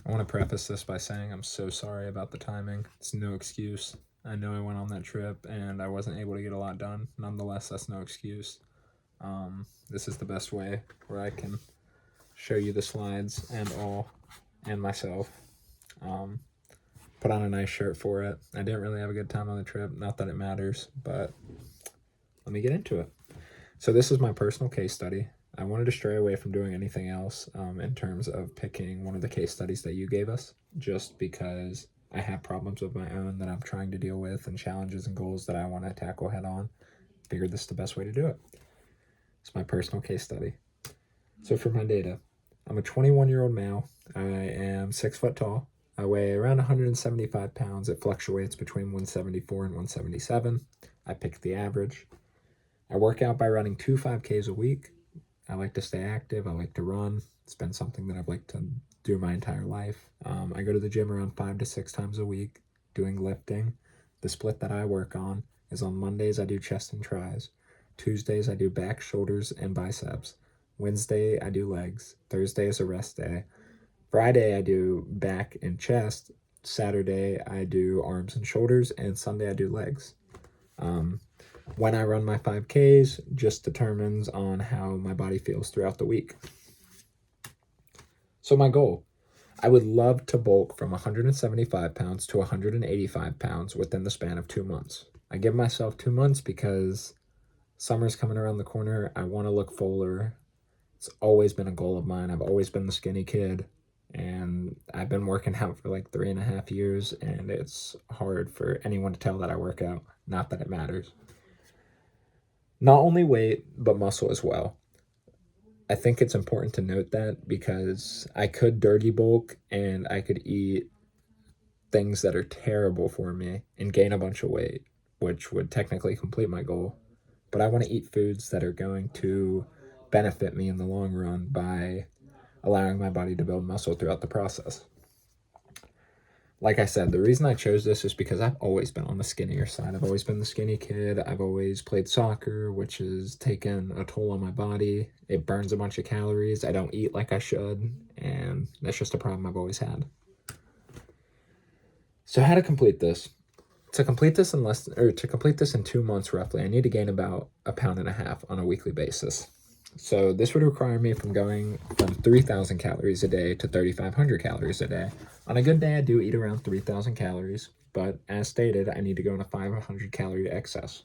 I want to preface this by saying I'm so sorry about the timing. It's no excuse. I know I went on that trip and I wasn't able to get a lot done. Nonetheless, that's no excuse. This is the best way where I can show you the slides and all, and myself. Um, Put on a nice shirt for it. I didn't really have a good time on the trip. Not that it matters, but let me get into it. So this is my personal case study. I wanted to stray away from doing anything else in terms of picking one of the case studies that you gave us, just because I have problems of my own that I'm trying to deal with and challenges and goals that I want to tackle head on. Figured this is the best way to do it. It's my personal case study. So for my data, I'm a 21-year-old male. I am 6 foot tall. I weigh around 175 pounds. It fluctuates between 174 and 177. I picked the average. I work out by running 2 5Ks a week. I like to stay active. I like to run. It's been something that I've liked to do my entire life. I go to the gym around 5 to 6 times a week doing lifting. The split that I work on is on Mondays I do chest and tris. Tuesdays I do back, shoulders, and biceps. Wednesday I do legs. Thursday is a rest day. Friday I do back and chest. Saturday I do arms and shoulders. And Sunday I do legs. When I run my 5Ks just determines on how my body feels throughout the week. So my goal, I would love to bulk from 175 pounds to 185 pounds within the span of 2 months. I give myself 2 months because summer's coming around the corner. I want to look fuller. It's always been a goal of mine. I've always been the skinny kid, and I've been working out for like 3.5 years, and it's hard for anyone to tell that I work out. Not that it matters. Not only weight, but muscle as well. I think it's important to note that because I could dirty bulk and I could eat things that are terrible for me and gain a bunch of weight, which would technically complete my goal. But I want to eat foods that are going to benefit me in the long run by allowing my body to build muscle throughout the process. Like I said, the reason I chose this is because I've always been on the skinnier side. I've always been the skinny kid. I've always played soccer, which has taken a toll on my body. It burns a bunch of calories. I don't eat like I should, and that's just a problem I've always had. So how to complete this? To complete this in 2 months roughly, I need to gain about 1.5 pounds on a weekly basis. So this would require me from going from 3,000 calories a day to 3,500 calories a day. On a good day, I do eat around 3,000 calories, but as stated, I need to go in a 500 calorie excess.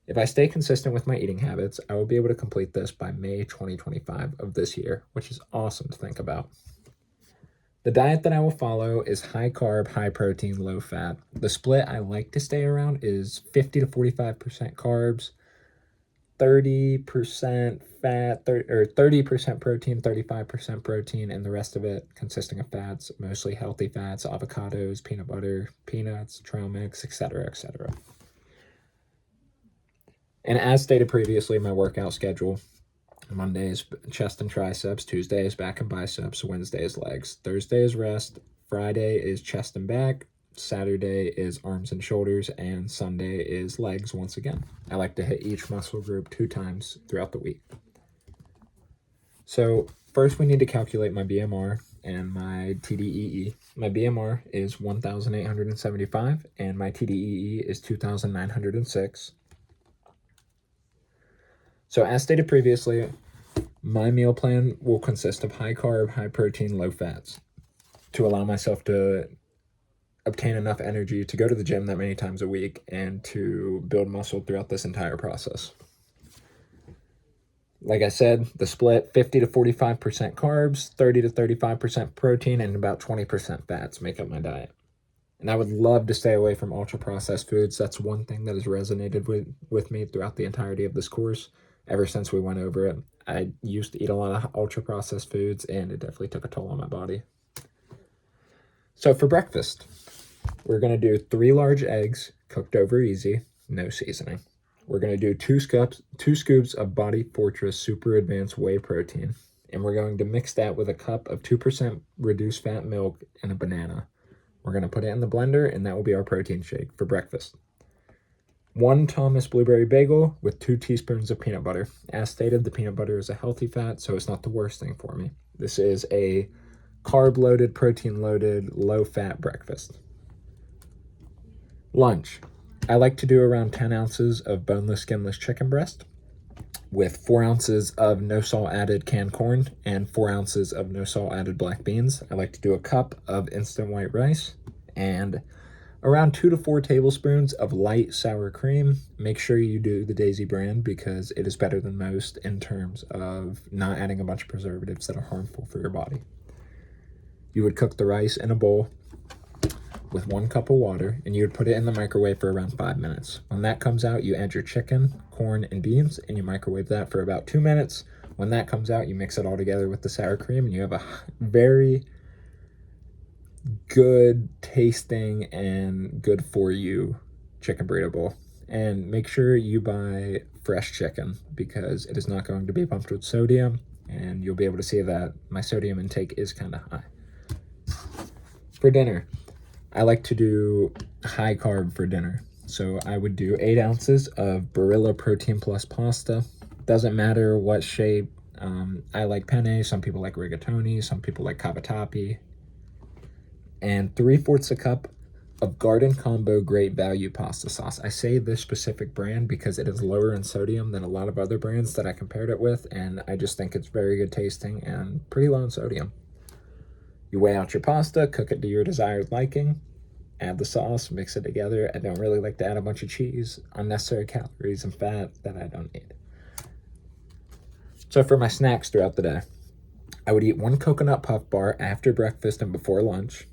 If I stay consistent with my eating habits, I will be able to complete this by May 2025 of this year, which is awesome to think about. The diet that I will follow is high carb, high protein, low fat. The split I like to stay around is 50 to 45% carbs, 30% fat, 30% protein, 35% protein, and the rest of it consisting of fats, mostly healthy fats, avocados, peanut butter, peanuts, trail mix, etc., etc. And as stated previously, my workout schedule: Mondays chest and triceps, Tuesdays back and biceps, Wednesdays legs, Thursday is rest, Friday is chest and back, Saturday is arms and shoulders, and Sunday is legs once again. I like to hit each muscle group 2 times throughout the week. So first we need to calculate my BMR and my TDEE. My BMR is 1,875 and my TDEE is 2,906. So as stated previously, my meal plan will consist of high carb, high protein, low fats to allow myself to obtain enough energy to go to the gym that many times a week and to build muscle throughout this entire process. Like I said, the split 50 to 45% carbs, 30 to 35% protein, and about 20% fats make up my diet. And I would love to stay away from ultra processed foods. That's one thing that has resonated with me throughout the entirety of this course. Ever since we went over it, I used to eat a lot of ultra processed foods, and it definitely took a toll on my body. So for breakfast, we're going to do 3 large eggs cooked over easy, no seasoning. We're going to do 2 scoops of Body Fortress Super Advanced Whey Protein, and we're going to mix that with a cup of 2% reduced fat milk and a banana. We're going to put it in the blender, and that will be our protein shake for breakfast. 1 Thomas Blueberry Bagel with 2 teaspoons of peanut butter. As stated, the peanut butter is a healthy fat, so it's not the worst thing for me. This is a carb-loaded, protein-loaded, low-fat breakfast. Lunch. I like to do around 10 ounces of boneless, skinless chicken breast with 4 ounces of no salt added canned corn and 4 ounces of no salt added black beans. I like to do a cup of instant white rice and around 2 to 4 tablespoons of light sour cream. Make sure you do the Daisy brand because it is better than most in terms of not adding a bunch of preservatives that are harmful for your body. You would cook the rice in a bowl with 1 cup of water, and you would put it in the microwave for around 5 minutes. When that comes out, you add your chicken, corn, and beans, and you microwave that for about 2 minutes. When that comes out, you mix it all together with the sour cream, and you have a very good tasting and good for you chicken burrito bowl. And make sure you buy fresh chicken because it is not going to be pumped with sodium, and you'll be able to see that my sodium intake is kind of high. For dinner, I like to do high carb for dinner. So I would do 8 ounces of Barilla Protein Plus pasta. Doesn't matter what shape. I like penne. Some people like rigatoni. Some people like cavatappi. And 3/4 a cup of Garden Combo Great Value pasta sauce. I say this specific brand because it is lower in sodium than a lot of other brands that I compared it with, and I just think it's very good tasting and pretty low in sodium. You weigh out your pasta, cook it to your desired liking, add the sauce, mix it together. I don't really like to add a bunch of cheese, unnecessary calories and fat that I don't need. So for my snacks throughout the day, I would eat 1 coconut puff bar after breakfast and before lunch.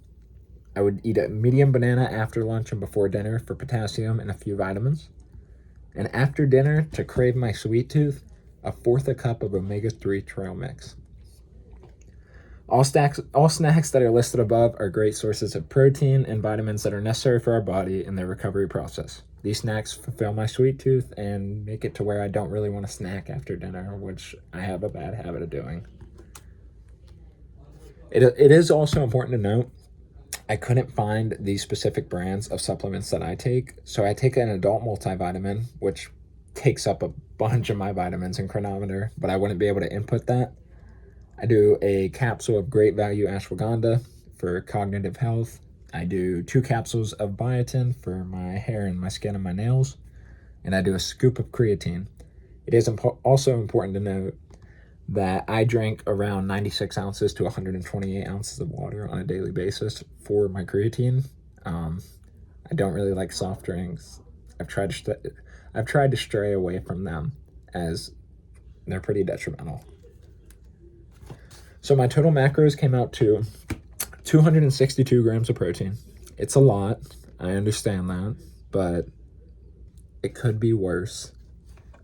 I would eat a medium banana after lunch and before dinner for potassium and a few vitamins. And after dinner, to crave my sweet tooth, 1/4 a cup of omega-3 trail mix. All snacks that are listed above are great sources of protein and vitamins that are necessary for our body in their recovery process. These snacks fulfill my sweet tooth and make it to where I don't really want to snack after dinner, which I have a bad habit of doing. It is also important to note, I couldn't find these specific brands of supplements that I take, so I take an adult multivitamin, which takes up a bunch of my vitamins and chronometer, but I wouldn't be able to input that. I do a capsule of Great Value ashwagandha for cognitive health. I do 2 capsules of biotin for my hair and my skin and my nails. And I do a scoop of creatine. It is also important to note that I drink around 96 ounces to 128 ounces of water on a daily basis for my creatine. I don't really like soft drinks. I've tried to stray away from them as they're pretty detrimental. So my total macros came out to 262 grams of protein. It's a lot. I understand that, but it could be worse.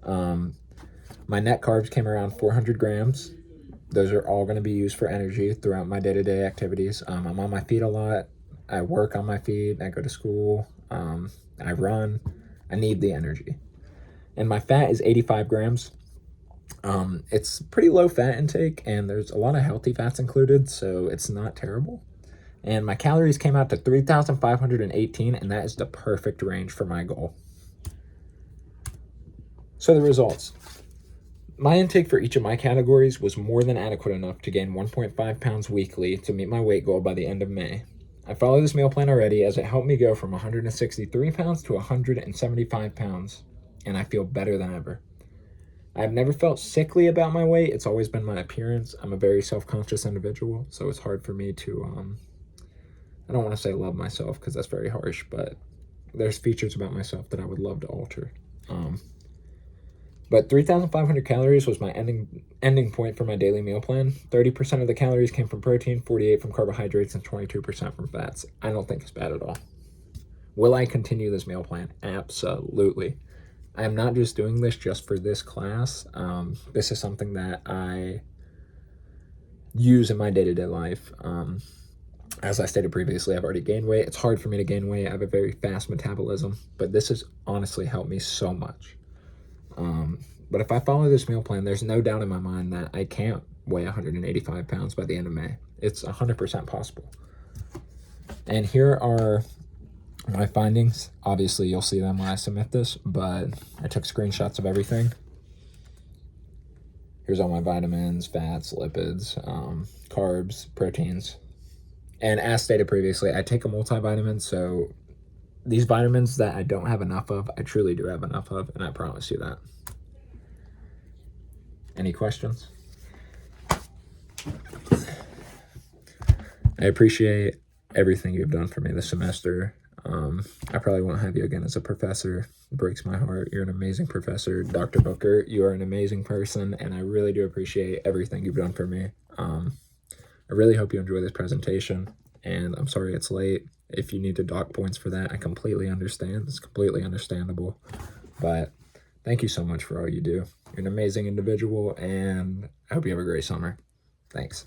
My net carbs came around 400 grams. Those are all going to be used for energy throughout my day-to-day activities. I'm on my feet a lot. I work on my feet. I go to school. I run. I need the energy. And my fat is 85 grams. It's pretty low fat intake, and there's a lot of healthy fats included, so it's not terrible. And my calories came out to 3,518, and that is the perfect range for my goal. So the results. My intake for each of my categories was more than adequate enough to gain 1.5 pounds weekly to meet my weight goal by the end of May. I followed this meal plan already as it helped me go from 163 pounds to 175 pounds, and I feel better than ever. I've never felt sickly about my weight. It's always been my appearance. I'm a very self-conscious individual, so it's hard for me to, I don't want to say love myself because that's very harsh, but there's features about myself that I would love to alter. But 3,500 calories was my ending point for my daily meal plan. 30% of the calories came from protein, 48% from carbohydrates, and 22% from fats. I don't think it's bad at all. Will I continue this meal plan? Absolutely. I am not just doing this just for this class. This is something that I use in my day-to-day life. As I stated previously, I've already gained weight. It's hard for me to gain weight. I have a very fast metabolism, but this has honestly helped me so much. But if I follow this meal plan, there's no doubt in my mind that I can't weigh 185 pounds by the end of May. It's 100% possible. And here are my findings. Obviously, you'll see them when I submit this, but I took screenshots of everything. Here's all my vitamins, fats, lipids, carbs, proteins. And as stated previously, I take a multivitamin, so these vitamins that I don't have enough of, I truly do have enough of, and I promise you that. Any questions? I appreciate everything you've done for me this semester. I probably won't have you again as a professor. It breaks my heart. You're an amazing professor. Dr. Booker, you are an amazing person, and I really do appreciate everything you've done for me. I really hope you enjoy this presentation, and I'm sorry it's late. If you need to dock points for that, I completely understand. It's completely understandable. But thank you so much for all you do. You're an amazing individual, and I hope you have a great summer. Thanks.